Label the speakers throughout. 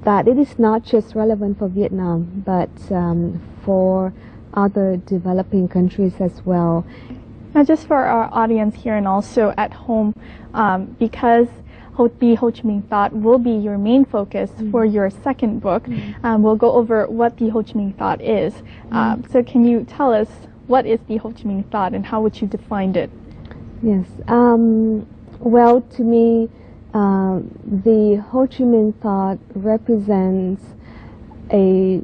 Speaker 1: that it is not just relevant for Vietnam, but for other developing countries as well.
Speaker 2: Not just for our audience here and also at home, because the Ho Chi Minh thought will be your main focus for your second book. We'll go over what the Ho Chi Minh thought is. So can you tell us what is the Ho Chi Minh thought and how would you define it?
Speaker 1: Yes. Well, to me, the Ho Chi Minh thought represents a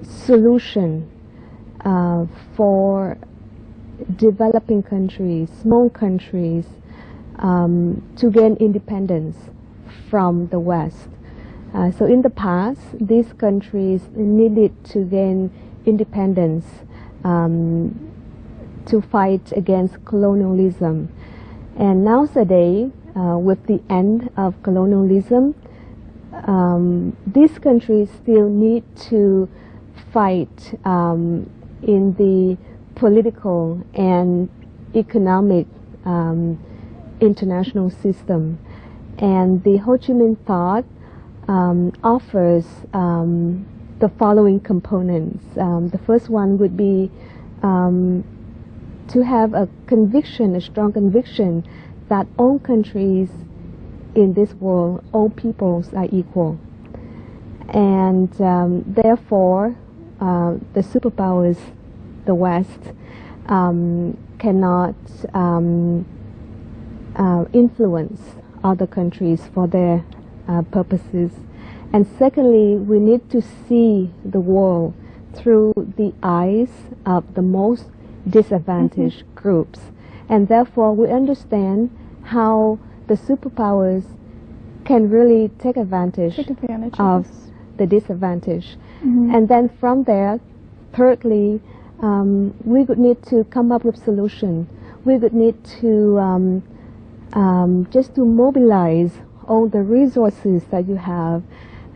Speaker 1: solution for developing countries, small countries, to gain independence from the West. So in the past, these countries needed to gain independence to fight against colonialism. And nowadays, with the end of colonialism, these countries still need to fight in the political and economic international system. And the Ho Chi Minh thought offers the following components. The first one would be to have a conviction, a strong conviction that all countries in this world, all peoples are equal. And therefore, the superpowers, the West, cannot influence other countries for their purposes. And secondly, we need to see the world through the eyes of the most disadvantaged groups. And therefore, we understand how the superpowers can really take advantage of the disadvantage. And then from there, thirdly, we would need to come up with solutions. We would need to just to mobilize all the resources that you have,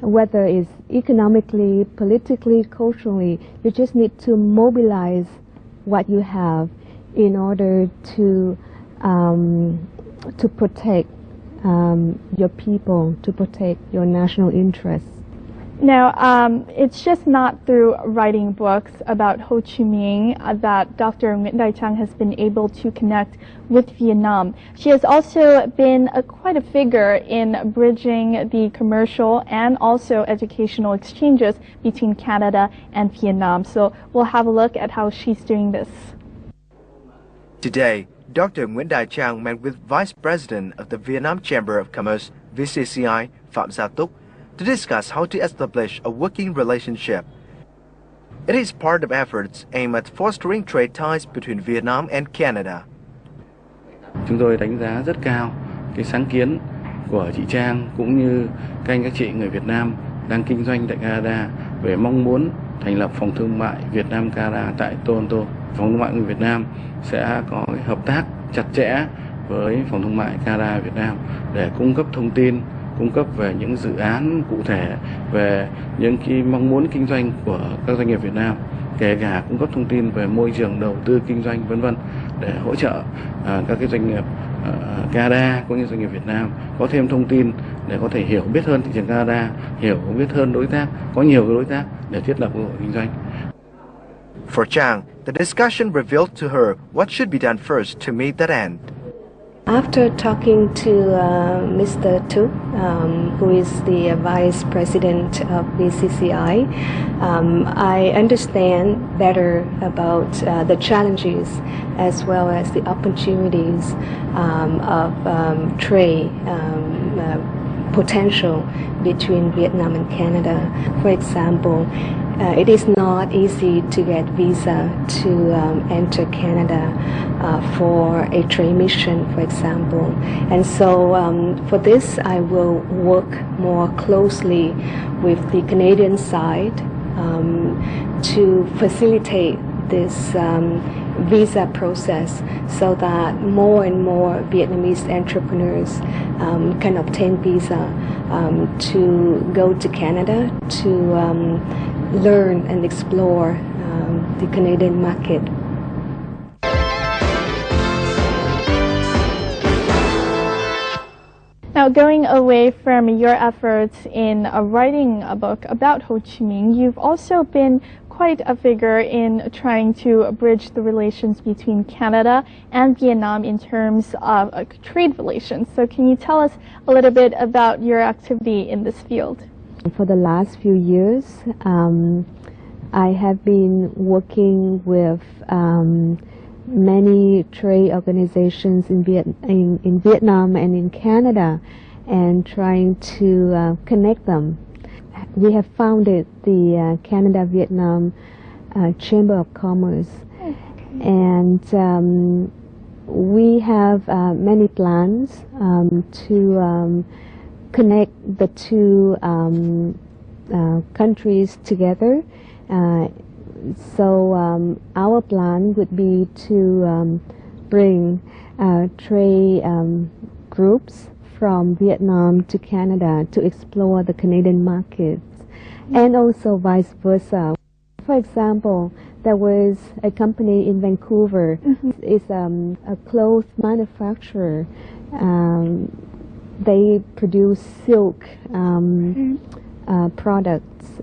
Speaker 1: whether it's economically, politically, culturally. You just need to mobilize what you have in order to protect your people, to protect your national interests.
Speaker 2: Now, it's just not through writing books about Ho Chi Minh that Dr. Nguyễn Đại Trang has been able to connect with Vietnam. She has also been quite a figure in bridging the commercial and also educational exchanges between Canada and Vietnam. So we'll have a look at how she's doing this.
Speaker 3: Today, Dr. Nguyễn Đại Trang met with Vice President of the Vietnam Chamber of Commerce, VCCI, Phạm Gia Túc, to discuss how to establish a working relationship. It is part of efforts aimed at fostering trade ties between Vietnam and Canada.
Speaker 4: Chúng tôi đánh giá rất cao cái sáng kiến của chị Trang cũng như các chị người Việt Nam đang kinh doanh tại Canada về mong muốn thành lập phòng thương mại Việt Nam Canada tại Toronto. Phòng thương mại người Việt Nam sẽ có hợp tác chặt chẽ với phòng thương mại Canada Việt Nam để cung cấp thông tin, cung cấp về những dự án cụ thể về những cái mong muốn kinh doanh của các doanh nghiệp Việt Nam, kể cả cung cấp thông tin về môi trường đầu tư kinh doanh vân vân để hỗ trợ các cái doanh nghiệp Canada cũng như doanh nghiệp Việt Nam có thêm thông tin để có thể hiểu biết hơn thị trường Canada, hiểu biết hơn đối tác, có nhiều cái đối tác để thiết lập cơ hội kinh doanh.
Speaker 3: For Trang, the discussion revealed to her what should be done first to meet that end.
Speaker 1: After talking to Mr. Tu, who is the Vice President of VCCI, I understand better about the challenges as well as the opportunities of trade potential between Vietnam and Canada. For example, it is not easy to get visa to enter Canada for a trade mission, for example. And so for this, I will work more closely with the Canadian side to facilitate this visa process so that more and more Vietnamese entrepreneurs can obtain visa to go to Canada to learn and explore the Canadian market.
Speaker 2: Now, going away from your efforts in writing a book about Ho Chi Minh, you've also been quite a figure in trying to bridge the relations between Canada and Vietnam in terms of trade relations. So can you tell us a little bit about your activity in this field?
Speaker 1: For the last few years, I have been working with many trade organizations in Vietnam and in Canada, and trying to connect them. We have founded the Canada-Vietnam Chamber of Commerce, and we have many plans to connect the two countries together. So our plan would be to bring trade groups from Vietnam to Canada to explore the Canadian markets, and also vice versa. For example, there was a company in Vancouver. It's a clothes manufacturer. They produce silk products.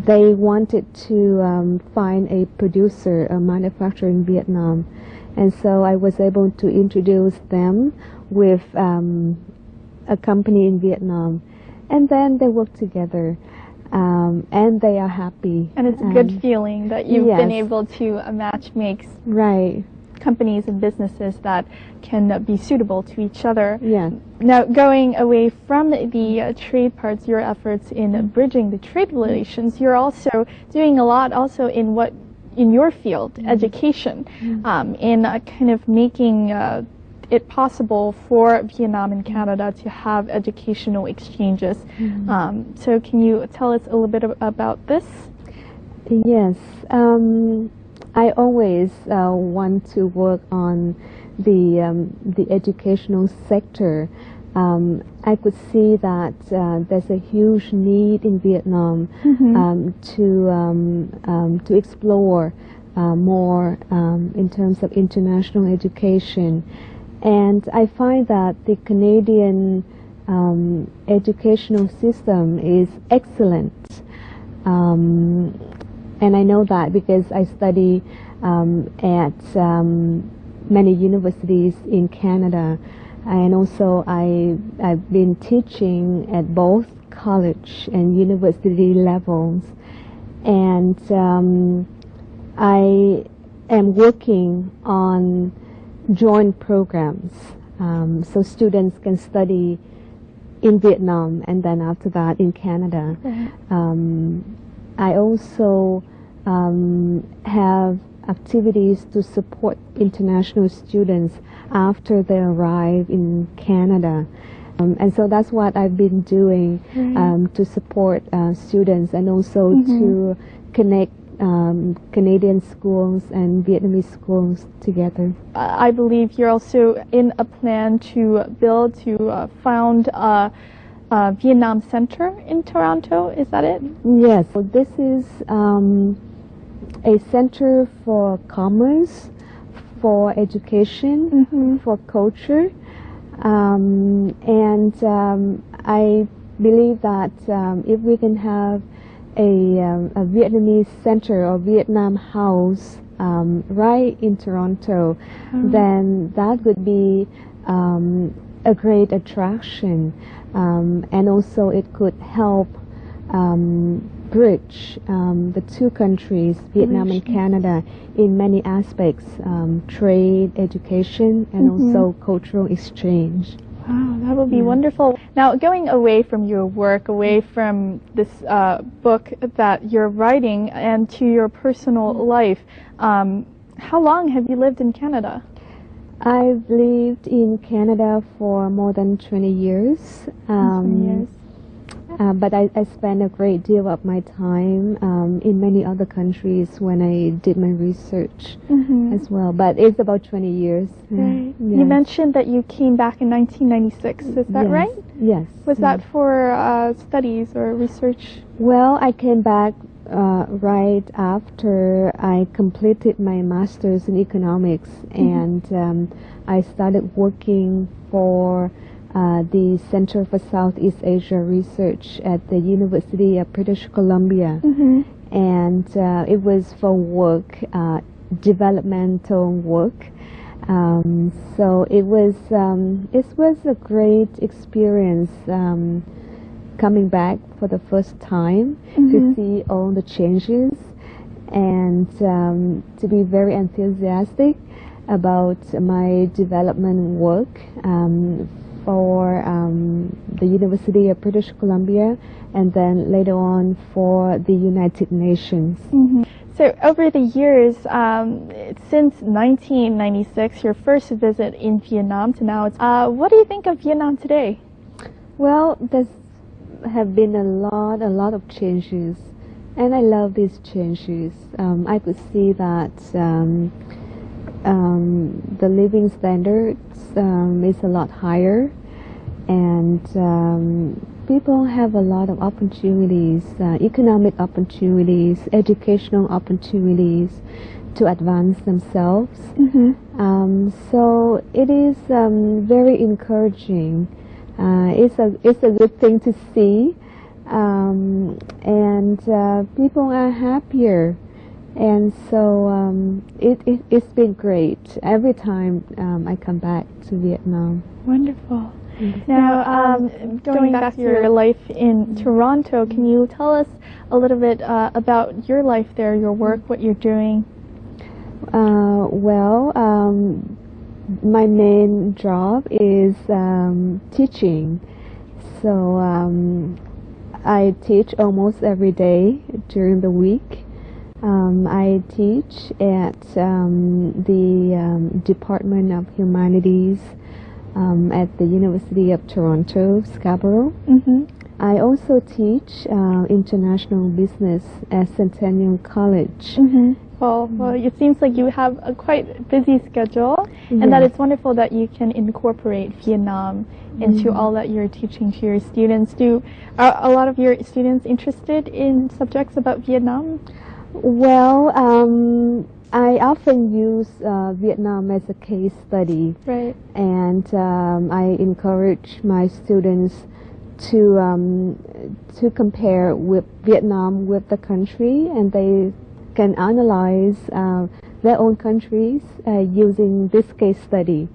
Speaker 1: They wanted to find a producer, a manufacturer in Vietnam, and so I was able to introduce them with a company in Vietnam, and then they work together, and they are happy.
Speaker 2: And it's a good feeling that you've been able to match makes companies and businesses that can be suitable to each other.
Speaker 1: Yeah.
Speaker 2: Now, going away from the trade parts, your efforts in bridging the trade relations, you're also doing a lot also in your field, education, in kind of making it possible for Vietnam and Canada to have educational exchanges. So can you tell us a little bit about this?
Speaker 1: Yes. I always want to work on the educational sector. I could see that there's a huge need in Vietnam to explore more in terms of international education, and I find that the Canadian educational system is excellent. And I know that because I study at many universities in Canada, and also I've been teaching at both college and university levels, and I am working on joint programs, so students can study in Vietnam and then after that in Canada. I also have activities to support international students after they arrive in Canada. And so that's what I've been doing to support students, and also to connect Canadian schools and Vietnamese schools together.
Speaker 2: I believe you're also in a plan to found a Vietnam Center in Toronto, is that it?
Speaker 1: Yes, so this is a center for commerce, for education, for culture, and I believe that if we can have a Vietnamese center or Vietnam house right in Toronto, then that would be a great attraction, and also it could help bridge the two countries, Vietnam and Canada, in many aspects, trade, education, and also cultural exchange.
Speaker 2: Wow, that would be wonderful. Now, going away from your work, away from this book that you're writing, and to your personal life, how long have you lived in Canada?
Speaker 1: I've lived in Canada for more than 20 years.
Speaker 2: 20 years.
Speaker 1: But I spent a great deal of my time in many other countries when I did my research as well. But it's about 20 years.
Speaker 2: Right.
Speaker 1: Yes.
Speaker 2: You mentioned that you came back in 1996. Is that right?
Speaker 1: Yes.
Speaker 2: Was that for studies or research?
Speaker 1: Well, I came back right after I completed my master's in economics, and I started working for the Center for Southeast Asia Research at the University of British Columbia. And it was for work, developmental work. So it was a great experience coming back for the first time to see all the changes and to be very enthusiastic about my development work for the University of British Columbia and then later on for the United Nations.
Speaker 2: So over the years, since 1996, your first visit in Vietnam to now, what do you think of Vietnam today?
Speaker 1: Well, there's have been a lot of changes, and I love these changes. I could see that the living standards is a lot higher, and people have a lot of opportunities, economic opportunities, educational opportunities to advance themselves. So it is very encouraging. It's a good thing to see, and people are happier, and so it's been great every time I come back to Vietnam.
Speaker 2: Wonderful. Now, going back to your life in Toronto, can you tell us a little bit about your life there, your work, what you're doing? My main job is teaching. So I teach almost every day during the week. I teach at the Department of Humanities at the University of Toronto, Scarborough. I also teach international business at Centennial College. Well, it seems like you have a quite busy schedule, and that it's wonderful that you can incorporate Vietnam into all that you're teaching to your students. Are a lot of your students interested in subjects about Vietnam?
Speaker 1: Well, I often use Vietnam as a case study,
Speaker 2: right?
Speaker 1: And I encourage my students to compare with Vietnam with the country, and they can analyze their own countries using this case study.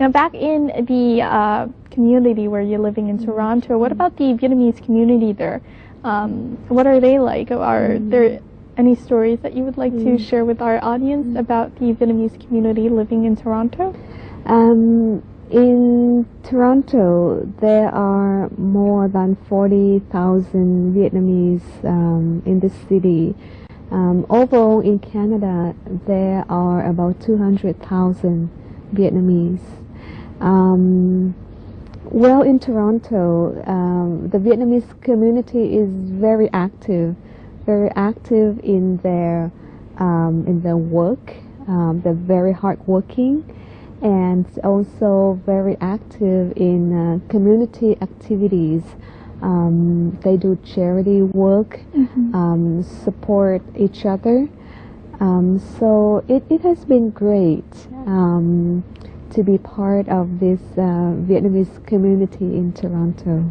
Speaker 2: Now, back in the community where you're living in Toronto, what about the Vietnamese community there? What are they like? Are there any stories that you would like to share with our audience about the Vietnamese community living in Toronto?
Speaker 1: In Toronto, there are more than 40,000 Vietnamese in the city. Overall in Canada, there are about 200,000 Vietnamese. Well, in Toronto, the Vietnamese community is very active in their work. They're very hardworking, and also very active in community activities. They do charity work, support each other. So it has been great to be part of this Vietnamese community in Toronto.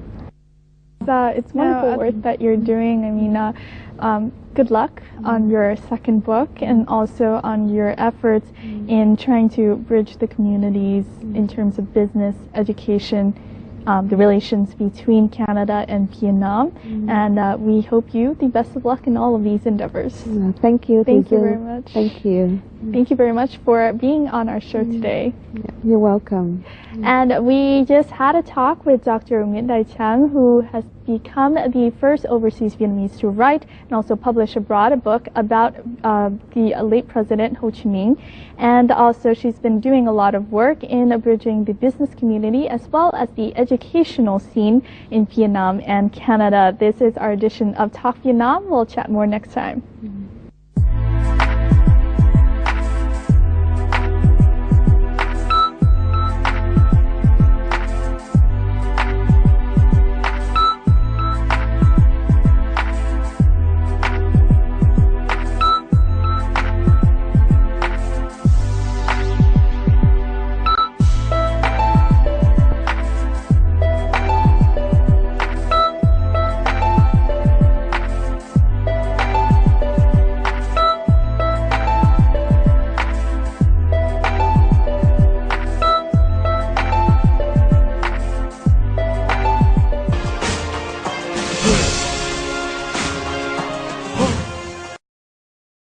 Speaker 2: It's wonderful work that you're doing. I mean, good luck on your second book, and also on your efforts in trying to bridge the communities in terms of business, education, the relations between Canada and Vietnam. And we hope you the best of luck in all of these endeavors.
Speaker 1: Thank you.
Speaker 2: Thank you very much.
Speaker 1: Thank you.
Speaker 2: Thank you very much for being on our show today.
Speaker 1: You're welcome.
Speaker 2: And we just had a talk with Dr. Nguyễn Đại Trang, who has become the first overseas Vietnamese to write and also publish abroad a book about the late President Ho Chi Minh. And also she's been doing a lot of work in bridging the business community as well as the educational scene in Vietnam and Canada. This is our edition of Talk Vietnam. We'll chat more next time.